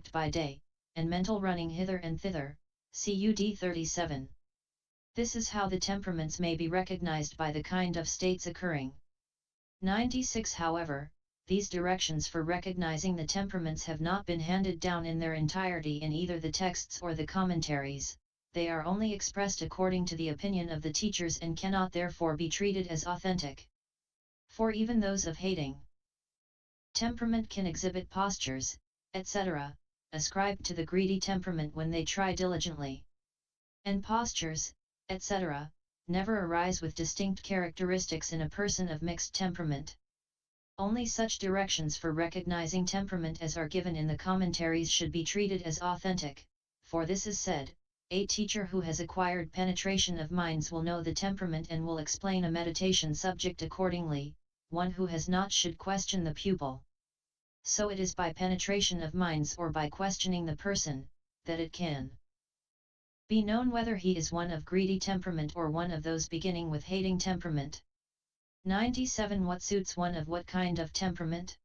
intellect by day, and mental running hither and thither, CUD 37. This is how the temperaments may be recognized by the kind of states occurring. 96. However, these directions for recognizing the temperaments have not been handed down in their entirety in either the texts or the commentaries. They are only expressed according to the opinion of the teachers and cannot therefore be treated as authentic. For even those of hating temperament can exhibit postures, etc., ascribed to the greedy temperament when they try diligently. And postures, etc., never arise with distinct characteristics in a person of mixed temperament. Only such directions for recognizing temperament as are given in the commentaries should be treated as authentic, for this is said, a teacher who has acquired penetration of minds will know the temperament and will explain a meditation subject accordingly, one who has not should question the pupil. So it is by penetration of minds or by questioning the person, that it can be known whether he is one of greedy temperament or one of those beginning with hating temperament. 97. What suits one of what kind of temperament?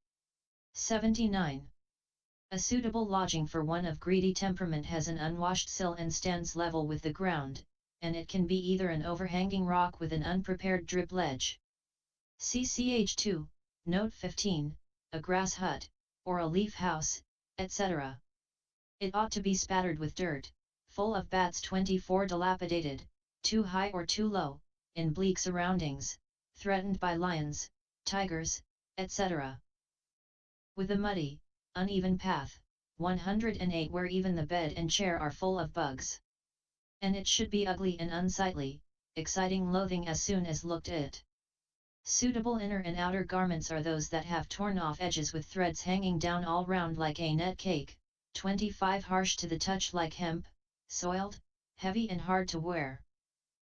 79. A suitable lodging for one of greedy temperament has an unwashed sill and stands level with the ground, and it can be either an overhanging rock with an unprepared drip ledge. CCH 2, Note 15, a grass hut, or a leaf house, etc. It ought to be spattered with dirt, full of bats 24 dilapidated, too high or too low, in bleak surroundings, threatened by lions, tigers, etc. With a muddy, uneven path, 108 where even the bed and chair are full of bugs. And it should be ugly and unsightly, exciting loathing as soon as looked at. Suitable inner and outer garments are those that have torn off edges with threads hanging down all round like a net cake, 25 harsh to the touch like hemp, soiled, heavy and hard to wear.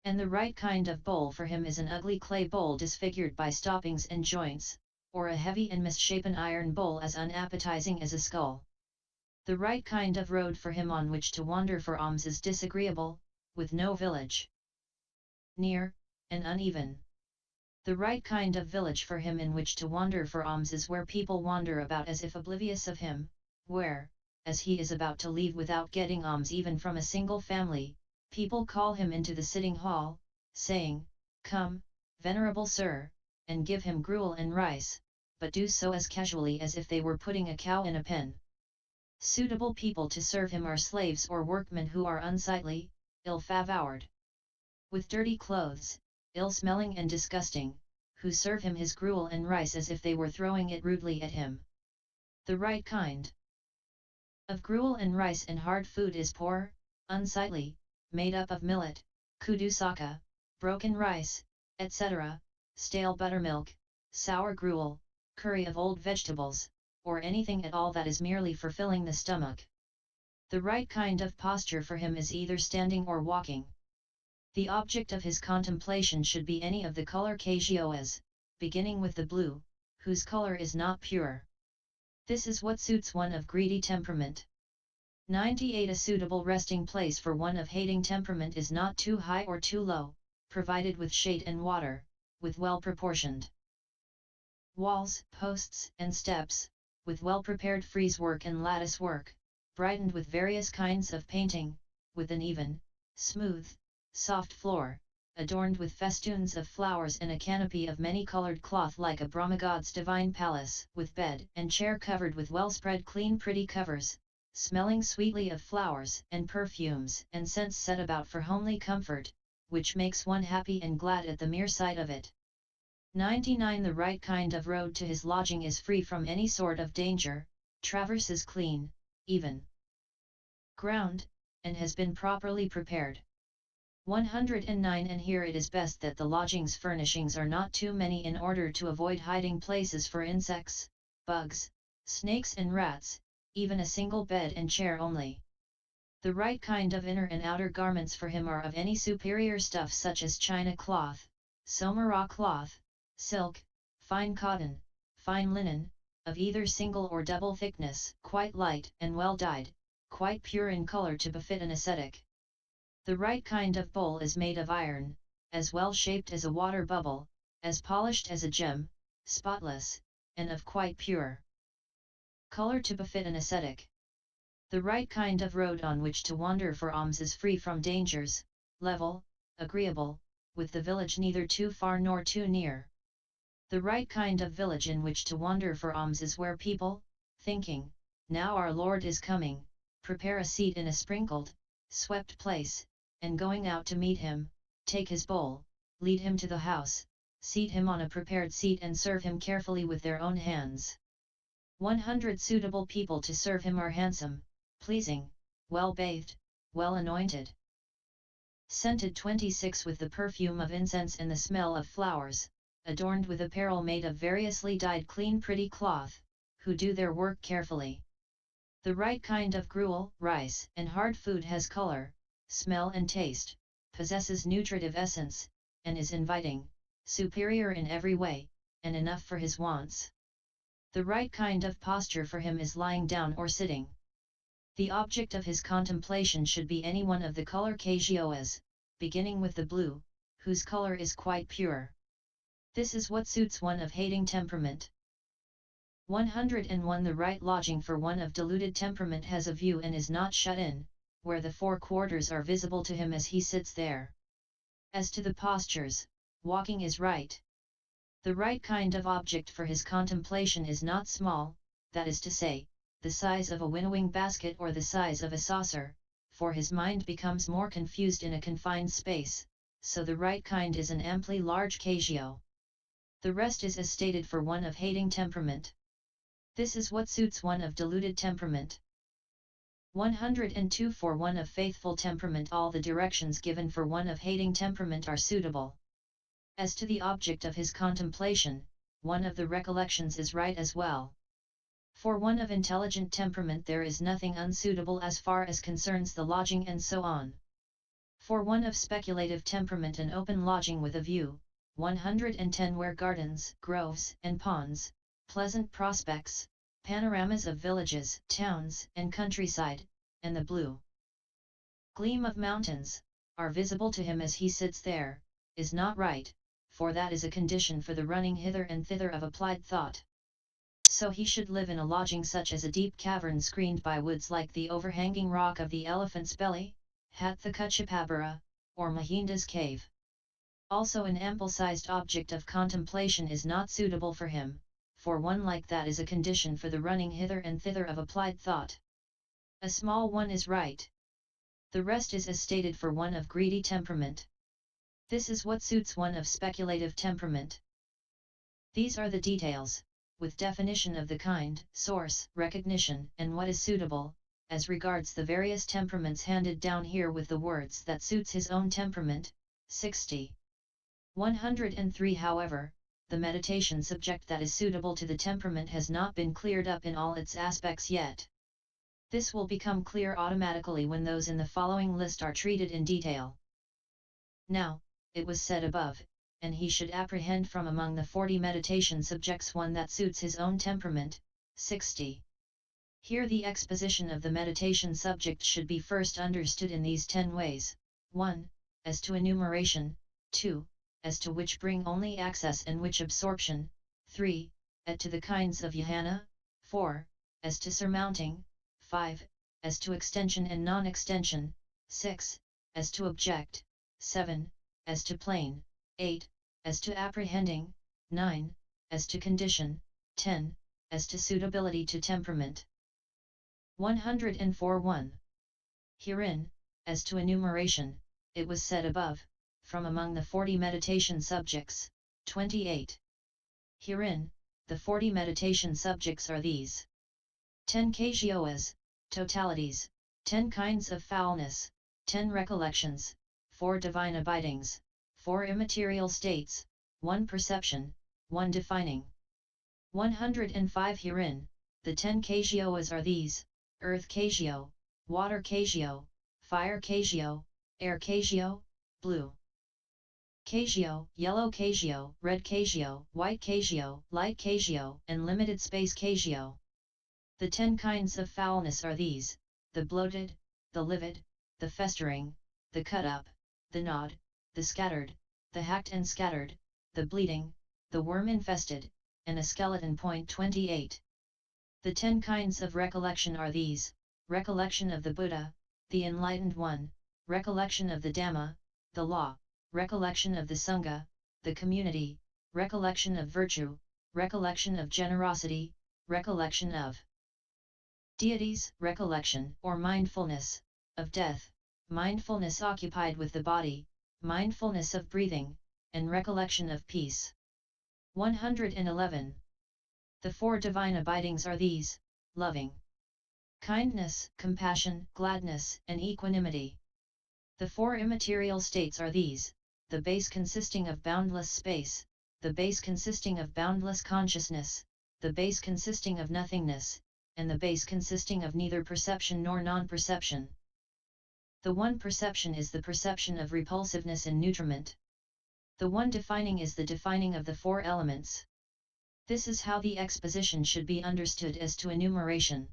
And the right kind of bowl for him is an ugly clay bowl disfigured by stoppings and joints, or a heavy and misshapen iron bowl as unappetizing as a skull. The right kind of road for him on which to wander for alms is disagreeable, with no village near, and uneven. The right kind of village for him in which to wander for alms is where people wander about as if oblivious of him, where, as he is about to leave without getting alms even from a single family, people call him into the sitting hall, saying, "Come, venerable sir," and give him gruel and rice, but do so as casually as if they were putting a cow in a pen. Suitable people to serve him are slaves or workmen who are unsightly, ill-favoured, with dirty clothes, ill-smelling and disgusting, who serve him his gruel and rice as if they were throwing it rudely at him. The right kind of gruel and rice and hard food is poor, unsightly, made up of millet, kudusaka, broken rice, etc., stale buttermilk, sour gruel, curry of old vegetables, or anything at all that is merely for filling the stomach. The right kind of posture for him is either standing or walking. The object of his contemplation should be any of the color kasioas, beginning with the blue, whose color is not pure. This is what suits one of greedy temperament. 98. A suitable resting place for one of hating temperament is not too high or too low, provided with shade and water, with well-proportioned walls, posts, and steps, with well-prepared frieze work and lattice work, brightened with various kinds of painting, with an even, smooth, soft floor, adorned with festoons of flowers and a canopy of many-colored cloth like a Brahmagod's divine palace, with bed and chair covered with well-spread clean pretty covers, smelling sweetly of flowers and perfumes and scents set about for homely comfort, which makes one happy and glad at the mere sight of it. 99. The right kind of road to his lodging is free from any sort of danger, traverses clean, even ground, and has been properly prepared. 109. And here it is best that the lodging's furnishings are not too many in order to avoid hiding places for insects, bugs, snakes and rats, even a single bed and chair only. The right kind of inner and outer garments for him are of any superior stuff such as china cloth, somara cloth, silk, fine cotton, fine linen, of either single or double thickness, quite light and well dyed, quite pure in color to befit an ascetic. The right kind of bowl is made of iron, as well shaped as a water bubble, as polished as a gem, spotless, and of quite pure color to befit an ascetic. The right kind of road on which to wander for alms is free from dangers, level, agreeable, with the village neither too far nor too near. The right kind of village in which to wander for alms is where people, thinking, now our Lord is coming, prepare a seat in a sprinkled, swept place, and going out to meet him, take his bowl, lead him to the house, seat him on a prepared seat and serve him carefully with their own hands. 100 suitable people to serve him are handsome, pleasing, well bathed, well anointed, scented 26 with the perfume of incense and the smell of flowers, adorned with apparel made of variously dyed clean pretty cloth, who do their work carefully. The right kind of gruel, rice, and hard food has color, smell and taste, possesses nutritive essence, and is inviting, superior in every way, and enough for his wants. The right kind of posture for him is lying down or sitting. The object of his contemplation should be any one of the color kasioas, beginning with the blue, whose color is quite pure. This is what suits one of hating temperament. 101 The right lodging for one of deluded temperament has a view and is not shut in, where the four quarters are visible to him as he sits there. As to the postures, walking is right. The right kind of object for his contemplation is not small, that is to say, the size of a winnowing basket or the size of a saucer, for his mind becomes more confused in a confined space, so the right kind is an amply large kasio. The rest is as stated for one of hating temperament. This is what suits one of deluded temperament. 102 For one of faithful temperament all the directions given for one of hating temperament are suitable. As to the object of his contemplation, one of the recollections is right as well. For one of intelligent temperament there is nothing unsuitable as far as concerns the lodging and so on. For one of speculative temperament an open lodging with a view, 110 where gardens, groves and ponds, pleasant prospects, panoramas of villages, towns and countryside, and the blue gleam of mountains, are visible to him as he sits there, is not right, for that is a condition for the running hither and thither of applied thought. So he should live in a lodging such as a deep cavern screened by woods like the overhanging rock of the elephant's belly, Hathakachapabara, or Mahinda's cave. Also an ample-sized object of contemplation is not suitable for him, for one like that is a condition for the running hither and thither of applied thought. A small one is right. The rest is as stated for one of greedy temperament. This is what suits one of speculative temperament. These are the details, with definition of the kind, source, recognition, and what is suitable, as regards the various temperaments handed down here with the words that suits his own temperament. 60. 103 However, the meditation subject that is suitable to the temperament has not been cleared up in all its aspects yet. This will become clear automatically when those in the following list are treated in detail. Now, it was said above, and he should apprehend from among the 40 meditation subjects one that suits his own temperament. 60. Here the exposition of the meditation subject should be first understood in these 10 ways. 1. As to enumeration. 2. As to which bring only access and which absorption. 3. As to the kinds of jhana. 4. As to surmounting. 5. As to extension and non-extension. 6. As to object. 7. As to plane. 8. As to apprehending. 9. As to condition. 10. As to suitability to temperament. 104 1. Herein, as to enumeration, it was said above, from among the 40 meditation subjects. 28. Herein, the 40 meditation subjects are these: 10 kasioas, totalities, 10 kinds of foulness, 10 recollections, 4 divine abidings, 4 immaterial states, 1 perception, 1 defining. 105 Herein, the 10 kasioas are these: earth kasio, water kasio, fire kasio, air kasio, blue kasio, yellow kasio, red kasio, white kasio, light kasio, and limited space kasio. The 10 kinds of foulness are these: the bloated, the livid, the festering, the cut up, the gnawed, the scattered, the hacked and scattered, the bleeding, the worm-infested, and a skeleton. 28. The 10 kinds of recollection are these: recollection of the Buddha, the Enlightened One, recollection of the Dhamma, the law, recollection of the Sangha, the community, recollection of virtue, recollection of generosity, recollection of deities, recollection or mindfulness of death, mindfulness occupied with the body, mindfulness of breathing, and recollection of peace. 111. The four divine abidings are these: loving kindness, compassion, gladness, and equanimity. The four immaterial states are these: the base consisting of boundless space, the base consisting of boundless consciousness, the base consisting of nothingness, and the base consisting of neither perception nor non-perception. The one perception is the perception of repulsiveness and nutriment. The one defining is the defining of the four elements. This is how the exposition should be understood as to enumeration.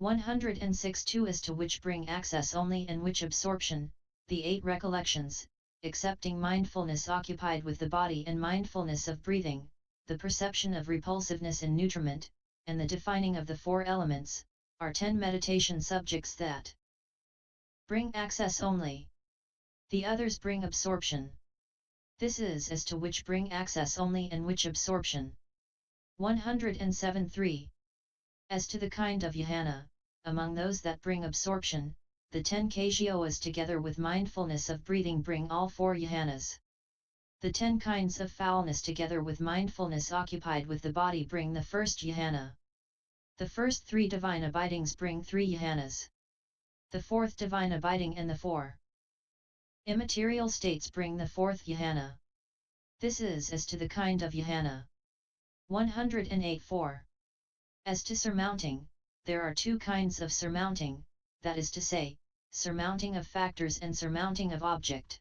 106. As to which bring access only and which absorption, the 8 recollections, excepting mindfulness occupied with the body and mindfulness of breathing, the perception of repulsiveness and nutriment, and the defining of the four elements, are 10 meditation subjects that bring access only. The others bring absorption. This is as to which bring access only and which absorption. 107. 3. As to the kind of jhana, among those that bring absorption, the 10 kasioas together with mindfulness of breathing bring all 4 jhanas. The 10 kinds of foulness together with mindfulness occupied with the body bring the first jhana. The first 3 divine abidings bring 3 jhanas. The 4th divine abiding and the 4 immaterial states bring the 4th jhana. This is as to the kind of jhana. 108. 4. As to surmounting, there are 2 kinds of surmounting, that is to say, surmounting of factors and surmounting of object.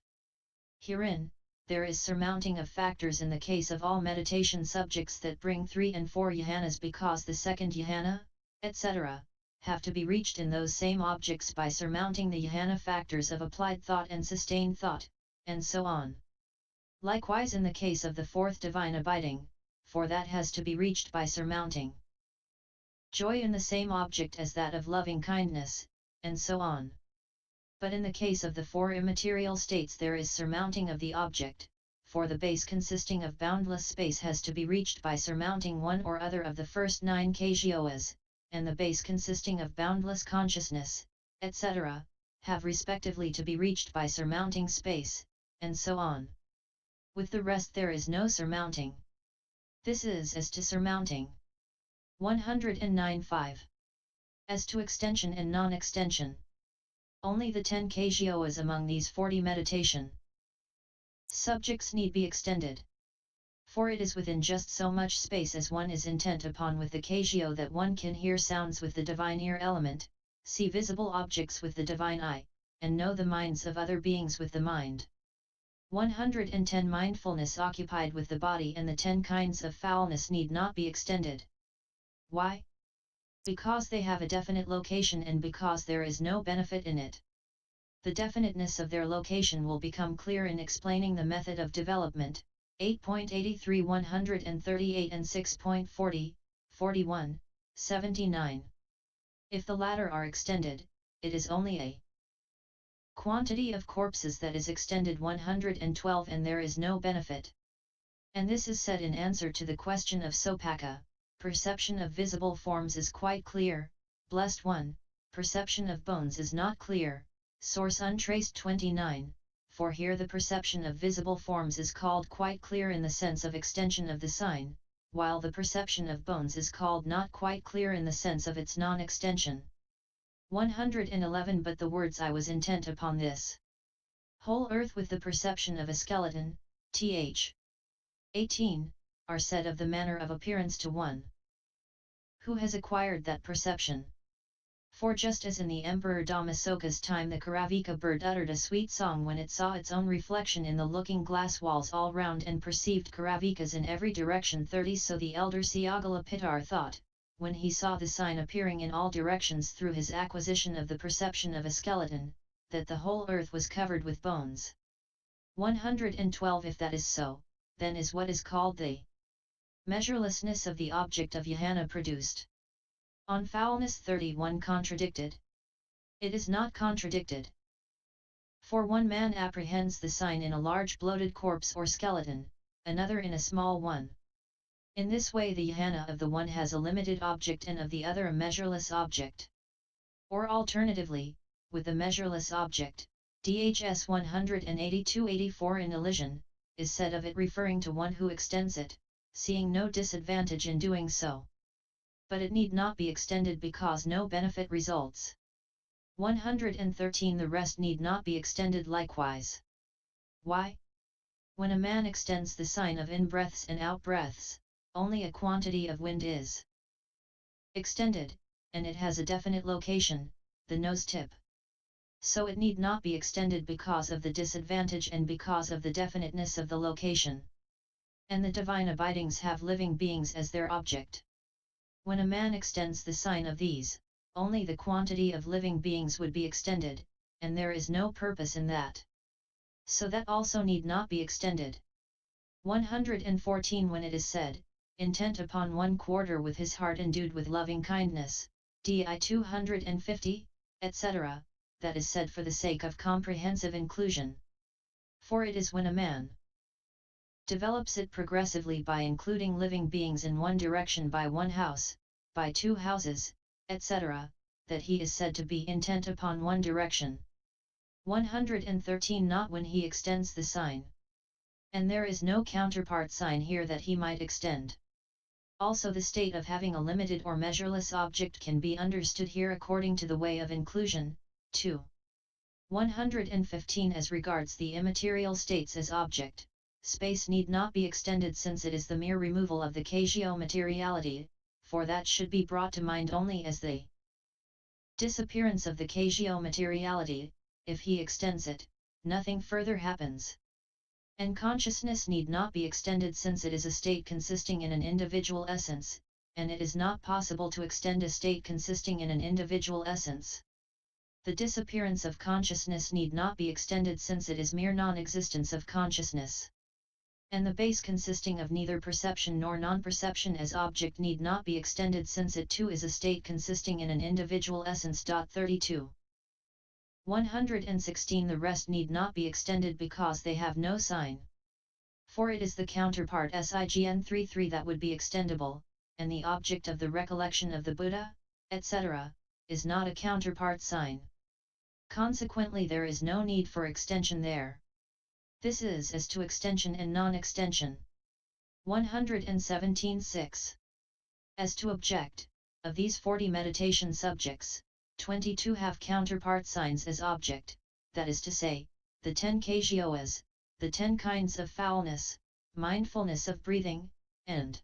Herein, there is surmounting of factors in the case of all meditation subjects that bring 3 and 4 jhanas, because the second jhana, etc., have to be reached in those same objects by surmounting the jhana factors of applied thought and sustained thought, and so on. Likewise in the case of the 4th divine abiding, for that has to be reached by surmounting joy in the same object as that of loving kindness, and so on. But in the case of the 4 immaterial states there is surmounting of the object, for the base consisting of boundless space has to be reached by surmounting one or other of the first 9 kasioas, and the base consisting of boundless consciousness, etc., have respectively to be reached by surmounting space, and so on. With the rest there is no surmounting. This is as to surmounting. 109. 5. As to extension and non-extension, only the 10 kasioas among these 40 meditation subjects need be extended. For it is within just so much space as one is intent upon with the kasio that one can hear sounds with the divine ear element, see visible objects with the divine eye, and know the minds of other beings with the mind. 110. Mindfulness occupied with the body and the 10 kinds of foulness need not be extended. Why? Because they have a definite location and because there is no benefit in it. The definiteness of their location will become clear in explaining the method of development, 8.83 138 and 6.40, 41, 79. If the latter are extended, it is only a quantity of corpses that is extended. 112 and there is no benefit. And this is said in answer to the question of Sopaka. Perception of visible forms is quite clear, blessed one, perception of bones is not clear, source untraced 29, for here the perception of visible forms is called quite clear in the sense of extension of the sign, while the perception of bones is called not quite clear in the sense of its non-extension. 111 But the words I was intent upon this whole earth with the perception of a skeleton, th. 18, are said of the manner of appearance to one who has acquired that perception. For just as in the Emperor Dhammasoka's time the Karavika bird uttered a sweet song when it saw its own reflection in the looking glass walls all round and perceived Karavikas in every direction 30, so the elder Siagala Pittar thought, when he saw the sign appearing in all directions through his acquisition of the perception of a skeleton, that the whole earth was covered with bones. 112 If that is so, then is what is called the measurelessness of the object of jhana produced. On foulness 31 contradicted. It is not contradicted. For one man apprehends the sign in a large bloated corpse or skeleton, another in a small one. In this way the jhana of the one has a limited object and of the other a measureless object. Or alternatively, with the measureless object, Dhs 182-84 in elision, is said of it referring to one who extends it, seeing no disadvantage in doing so. But it need not be extended because no benefit results. 113 The rest need not be extended likewise. Why? When a man extends the sign of in-breaths and out-breaths, only a quantity of wind is extended, and it has a definite location, the nose tip. So it need not be extended because of the disadvantage and because of the definiteness of the location. And the divine abidings have living beings as their object. When a man extends the sign of these, only the quantity of living beings would be extended, and there is no purpose in that. So that also need not be extended. 114 When it is said, intent upon one quarter with his heart endued with loving kindness, di 250, etc., that is said for the sake of comprehensive inclusion. For it is when a man develops it progressively by including living beings in one direction by one house, by two houses, etc., that he is said to be intent upon one direction. 113 Not when he extends the sign. And there is no counterpart sign here that he might extend. Also the state of having a limited or measureless object can be understood here according to the way of inclusion. 2. 115 As regards the immaterial states as object, space need not be extended since it is the mere removal of the kasioa materiality, for that should be brought to mind only as the disappearance of the kasioa materiality. If he extends it, nothing further happens. And consciousness need not be extended since it is a state consisting in an individual essence, and it is not possible to extend a state consisting in an individual essence. The disappearance of consciousness need not be extended since it is mere non-existence of consciousness. And the base consisting of neither perception nor non-perception as object need not be extended since it too is a state consisting in an individual essence. 32. 116 The rest need not be extended because they have no sign. For it is the counterpart Sign 33 that would be extendable, and the object of the recollection of the Buddha, etc., is not a counterpart sign. Consequently there is no need for extension there. This is as to extension and non-extension. 117.6. As to object, of these 40 meditation subjects, 22 have counterpart signs as object, that is to say, the 10 kasioas, the 10 kinds of foulness, mindfulness of breathing, and